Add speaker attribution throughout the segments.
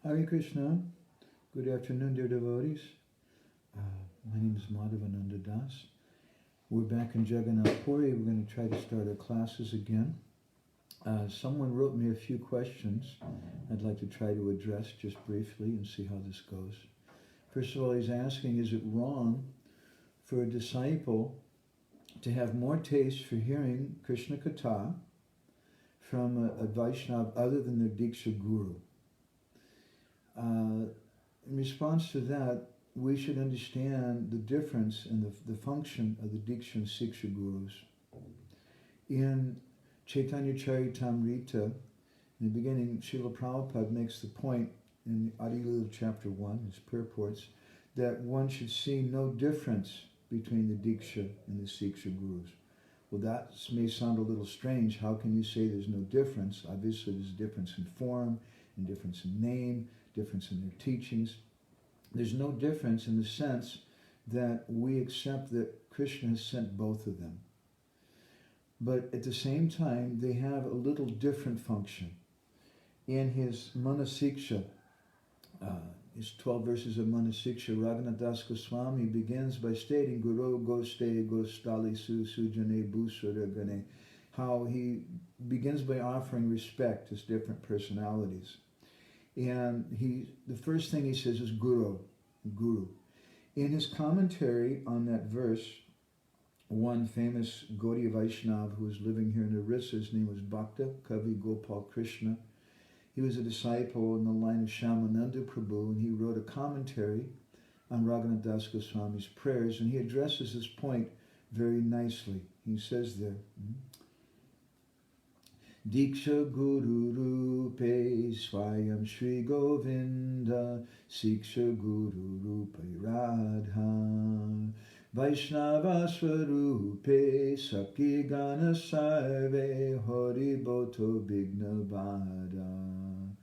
Speaker 1: Hare Krishna. Good afternoon, dear devotees. My name is Madhavananda Das. We're back in Jagannath Puri. We're going to try to start our classes again. Someone wrote me a few questions I'd like to try to address just briefly and see how this goes. First of all, he's asking, is it wrong for a disciple to have more taste for hearing Krishna katha from a vaishnava other than their diksa-guru? In response to that, we should understand the difference in the function of the diksha and siksha gurus. In Chaitanya Charitamrita, in the beginning, Srila Prabhupada makes the point in Adi Lila chapter 1, his purports, that one should see no difference between the diksha and the siksha gurus. Well, that may sound a little strange. How can you say there's no difference? Obviously, there's a difference in form, and difference in name, difference in their teachings. There's no difference in the sense that we accept that Krishna has sent both of them. But at the same time, they have a little different function. In his Manasiksha, his 12 verses of Manasiksha, Raghunath Das Goswami begins by stating Guru Goste Gostali Su Sujane Bhusaragane, how he begins by offering respect to different personalities. And the first thing he says is Guru. In his commentary on that verse, one famous Gaudiya Vaishnava who was living here in Orissa, his name was Bhakta Kavi Gopal Krishna. He was a disciple in the line of Shyamananda Prabhu, and he wrote a commentary on Raghunath Das Goswami's prayers, and he addresses this point very nicely. He says there, Diksha-guru rupe swayam Shri Govinda Siksha-guru rupe Radha Vaishnava swarupe Sakhi gana sarve Hari boto bigna bada.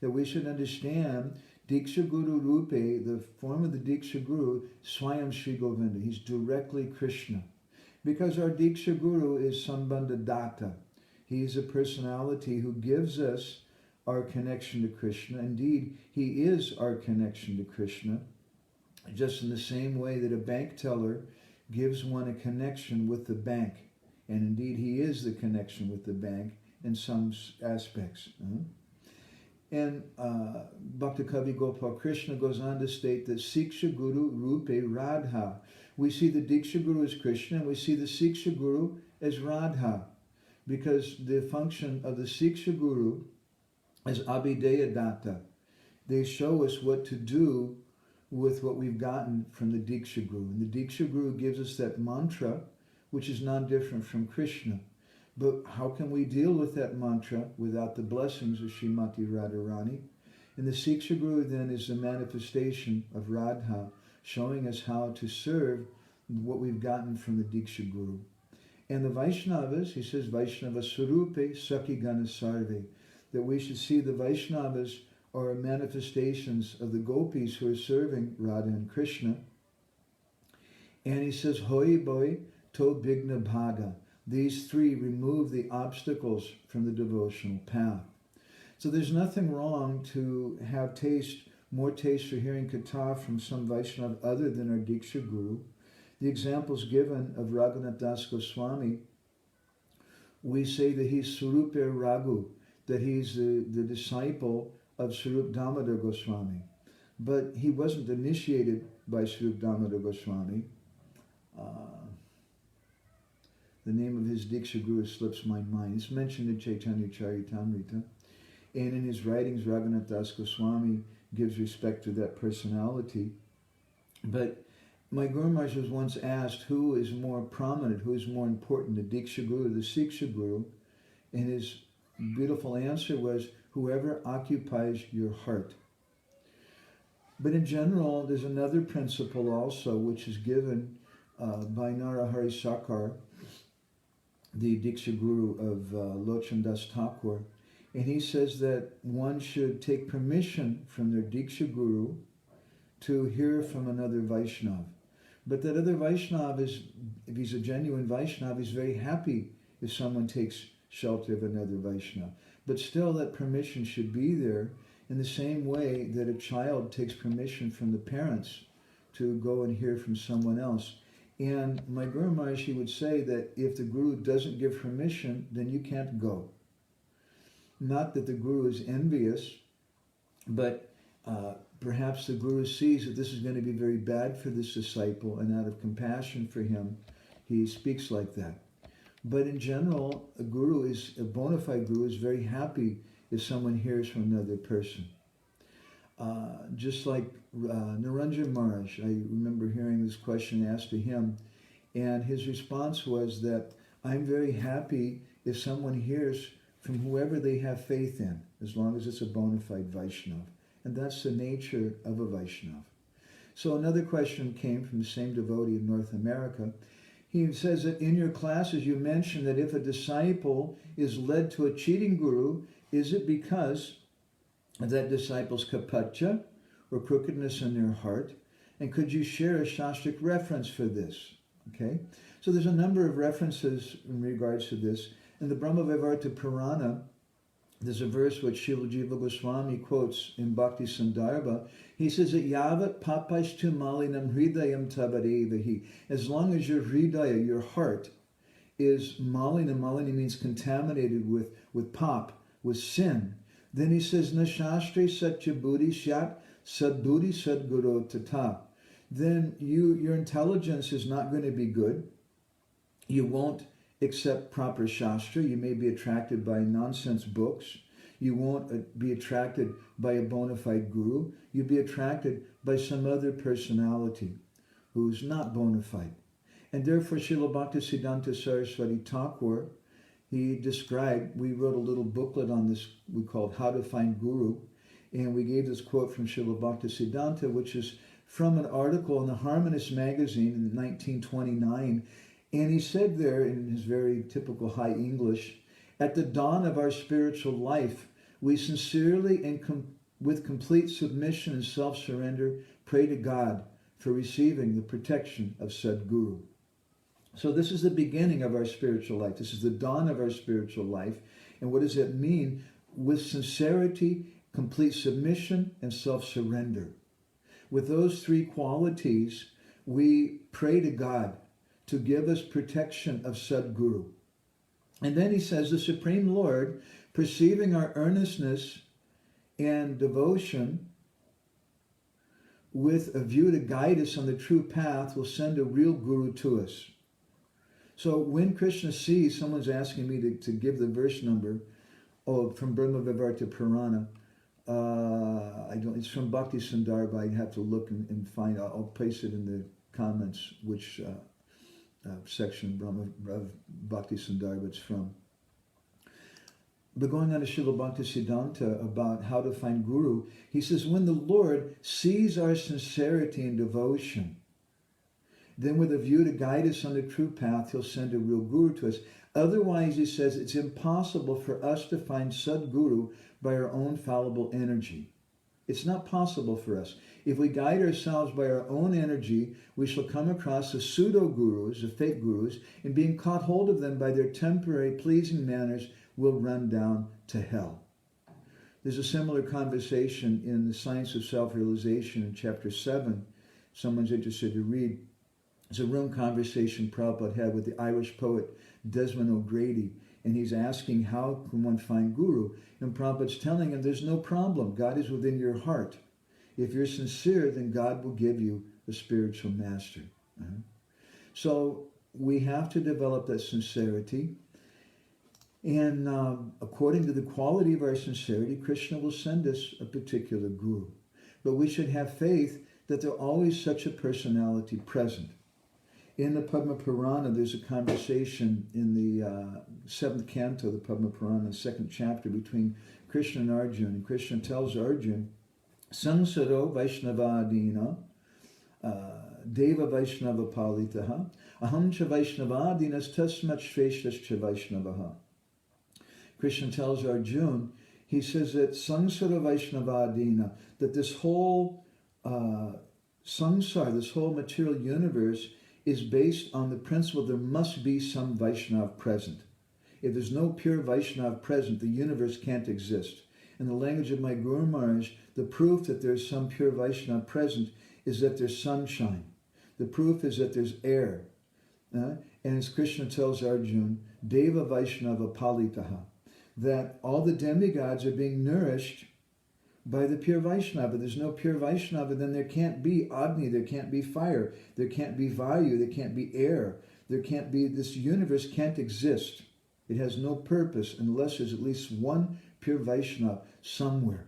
Speaker 1: That we should understand Diksha-guru rupe, the form of the Diksha-guru, swayam Shri Govinda. He's directly Krishna. Because our Diksha-guru is Sambandha Datta. He is a personality who gives us our connection to Krishna. Indeed, he is our connection to Krishna, just in the same way that a bank teller gives one a connection with the bank. And indeed, he is the connection with the bank in some aspects. And Bhakta Kavi Gopal Krishna goes on to state that Siksha Guru Rupe Radha. We see the Diksha Guru as Krishna, and we see the Siksha Guru as Radha. Because the function of the Siksha Guru is Abhideya Datta. They show us what to do with what we've gotten from the Diksha Guru. And the Diksha Guru gives us that mantra, which is not different from Krishna. But how can we deal with that mantra without the blessings of Srimati Radharani? And the Siksha Guru then is the manifestation of Radha, showing us how to serve what we've gotten from the Diksha Guru. And the Vaishnavas, he says, Vaishnava Swarupe Sakhi Gana Sarve, that we should see the Vaishnavas are manifestations of the gopis who are serving Radha and Krishna. And he says, Hoi Boy To Bigna Bhaga. These three remove the obstacles from the devotional path. So there's nothing wrong to have more taste for hearing katha from some Vaishnava other than our Diksha Guru. The examples given of Raghunath Das Goswami, we say that he's Swarupa Raghu, that he's the disciple of Swarup Damodar Goswami. But he wasn't initiated by Swarup Damodar Goswami. The name of his Diksha Guru slips my mind. It's mentioned in Chaitanya Charitamrita. And in his writings, Raghunath Das Goswami gives respect to that personality. But my Guru Maharaj was once asked who is more prominent, who is more important, the Diksha Guru or the Siksha Guru? And his beautiful answer was, whoever occupies your heart. But in general, there's another principle also, which is given by Narahari Sakar, the Diksha Guru of Lochan Das Thakur. And he says that one should take permission from their Diksha Guru to hear from another Vaishnava. But that other Vaishnava is, if he's a genuine Vaishnava, he's very happy if someone takes shelter of another Vaishnava. But still that permission should be there. in the same way that a child takes permission from the parents to go and hear from someone else. And my Guru Maharaj, he would say that if the Guru doesn't give permission, then you can't go. Not that the Guru is envious, but perhaps the Guru sees that this is going to be very bad for this disciple, and out of compassion for him, he speaks like that. But in general, a bona fide Guru is very happy if someone hears from another person. Just like Niranjan Maharaj, I remember hearing this question asked to him, and his response was that I'm very happy if someone hears from whoever they have faith in, as long as it's a bona fide Vaishnava. And that's the nature of a Vaishnava. So another question came from the same devotee in North America. He says that in your classes you mentioned that if a disciple is led to a cheating guru, is it because of that disciple's kapatya or crookedness in their heart? And could you share a sastric reference for this? Okay, so there's a number of references in regards to this. In the Brahma-Vaivarta Purana, there's a verse which Srila Jiva Goswami quotes in Bhakti Sandarbha. He says that Yavat papaistu malinam hridayam tabadevahi. As long as your hridaya, your heart, is malina, malini means contaminated with pap, with sin, then he says, na shastre satya buddhi syat sadbuddhi sadguru tata. Then your intelligence is not going to be good. You won't accept proper shastra. You may be attracted by nonsense books. You won't be attracted by a bona fide guru. You'll be attracted by some other personality who's not bona fide. And therefore, Srila Bhaktisiddhanta Saraswati Thakur, he described, we wrote a little booklet on this we called How to Find Guru, and we gave this quote from Srila Bhaktisiddhanta, which is from an article in the Harmonist magazine in 1929. And he said there in his very typical high English, at the dawn of our spiritual life, we sincerely and with complete submission and self-surrender pray to God for receiving the protection of Sadguru. So this is the beginning of our spiritual life. This is the dawn of our spiritual life. And what does it mean? With sincerity, complete submission, and self-surrender. With those three qualities, we pray to God to give us protection of Sadguru. And then he says, the Supreme Lord, perceiving our earnestness and devotion with a view to guide us on the true path, will send a real Guru to us. So when Krishna sees, someone's asking me to give the verse number from Brahma-Vaivarta Purana. It's from Bhakti Sandarbha. I'd have to look and find. I'll place it in the comments which section of Bhakti Sandarbha it's from. But going on to Srila Bhaktisiddhanta about how to find Guru, he says, when the Lord sees our sincerity and devotion, then with a view to guide us on the true path, he'll send a real Guru to us. Otherwise, he says, it's impossible for us to find Sadguru by our own fallible energy. It's not possible for us. If we guide ourselves by our own energy, we shall come across the pseudo-gurus, the fake gurus, and being caught hold of them by their temporary pleasing manners, will run down to hell. There's a similar conversation in the Science of Self-Realization in chapter 7. Someone's interested to read. It's a room conversation Prabhupada had with the Irish poet Desmond O'Grady, and he's asking how can one find Guru? And Prabhupada's telling him there's no problem. God is within your heart. If you're sincere, then God will give you a spiritual master. So we have to develop that sincerity. And according to the quality of our sincerity, Krishna will send us a particular Guru. But we should have faith that there's always such a personality present. In the Padma Purana, there's a conversation in the 7th canto of the Padma Purana, 2nd chapter, between Krishna and Arjuna. And Krishna tells Arjuna, Sansaro Vaishnavadina, Deva Vaishnava Palitaha, Aham cha Vaishnavadinas Tasmat Shveshtas cha Vaishnavaha. Krishna tells Arjuna, he says that Sansara Vaishnavadina, that this whole sansar, this whole material universe, is based on the principle there must be some Vaishnava present. If there's no pure Vaishnava present, the universe can't exist. In the language of my Guru Maharaj, the proof that there's some pure Vaishnava present is that there's sunshine. The proof is that there's air. And as Krishna tells Arjuna, Deva Vaishnava Palitaha, that all the demigods are being nourished by the pure Vaishnava. There's no pure Vaishnava, then there can't be Agni, there can't be fire, there can't be Vayu, there can't be air, there can't be, this universe can't exist. It has no purpose unless there's at least one pure Vaishnava somewhere.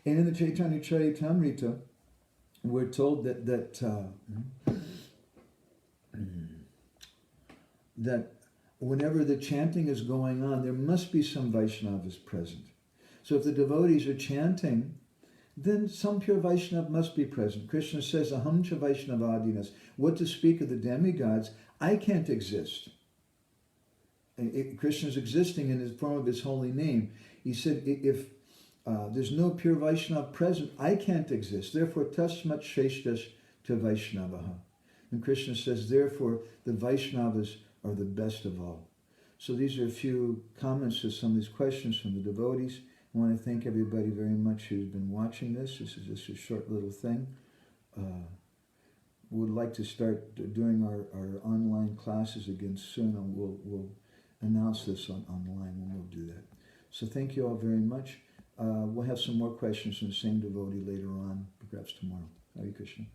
Speaker 1: And in the Chaitanya Charitamrita, we're told that whenever the chanting is going on, there must be some Vaishnavas present. So if the devotees are chanting, then some pure Vaishnava must be present. Krishna says, Aham cha Vaishnavadinas. What to speak of the demigods? I can't exist. Krishna's existing in the form of his holy name. He said, if there's no pure Vaishnava present, I can't exist. Therefore, tasmat sheshtash to Vaishnavaha. And Krishna says, therefore, the Vaishnavas are the best of all. So these are a few comments to some of these questions from the devotees. I want to thank everybody very much who's been watching this. This is just a short little thing. Would like to start doing our online classes again soon, and we'll announce this online when we'll do that. So thank you all very much. We'll have some more questions from the same devotee later on, perhaps tomorrow. Hare Krishna.